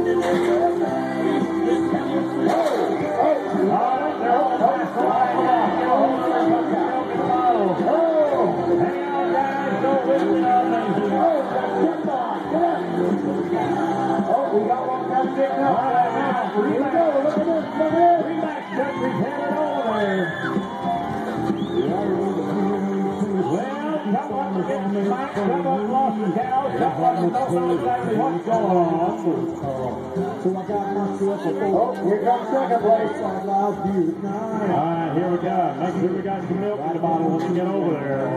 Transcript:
Here comes second place. All right, here we go. Make sure we got some milk in the bottle when we get over there.